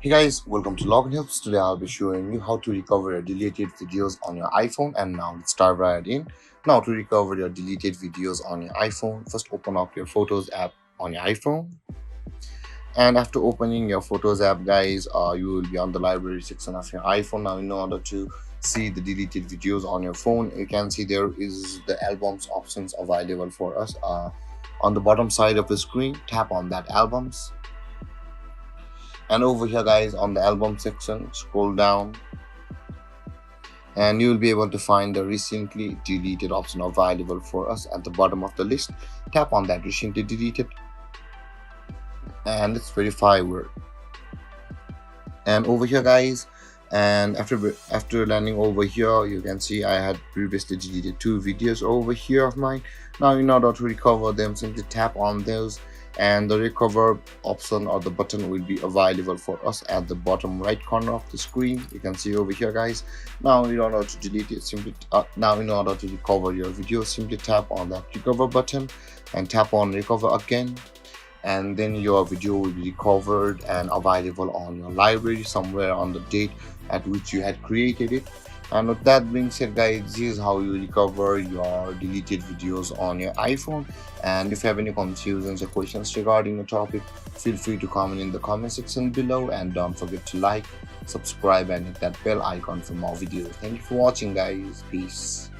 Hey guys, welcome to Login Helps. Today I'll be showing you how to recover your deleted videos on your iPhone. And now let's start right in. Now to recover your deleted videos on your iPhone, first open up your Photos app on your iPhone. And after opening your Photos app, guys, you will be on the library section of your iPhone. Now in order to see the deleted videos on your phone, you can see there is the albums options available for us. On the bottom side of the screen, tap on that albums, and over here guys on the album section scroll down and you will be able to find the recently deleted option available for us at the bottom of the list. Tap on that recently deleted and let's verify where. And over here guys, and after landing over here, you can see I had previously deleted two videos over here of mine. Now in order to recover them, simply tap on those and the recover option or the button will be available for us at the bottom right corner of the screen. You can see over here guys. Now in order to delete it, simply now in order to recover your video, simply tap on that recover button and tap on recover again, and then your video will be recovered and available on your library somewhere on the date at which you had created it. And with that being said guys, this is how you recover your deleted videos on your iPhone. And if you have any confusions or questions regarding the topic, feel free to comment in the comment section below, and don't forget to like, subscribe and hit that bell icon for more videos. Thank you for watching guys. Peace.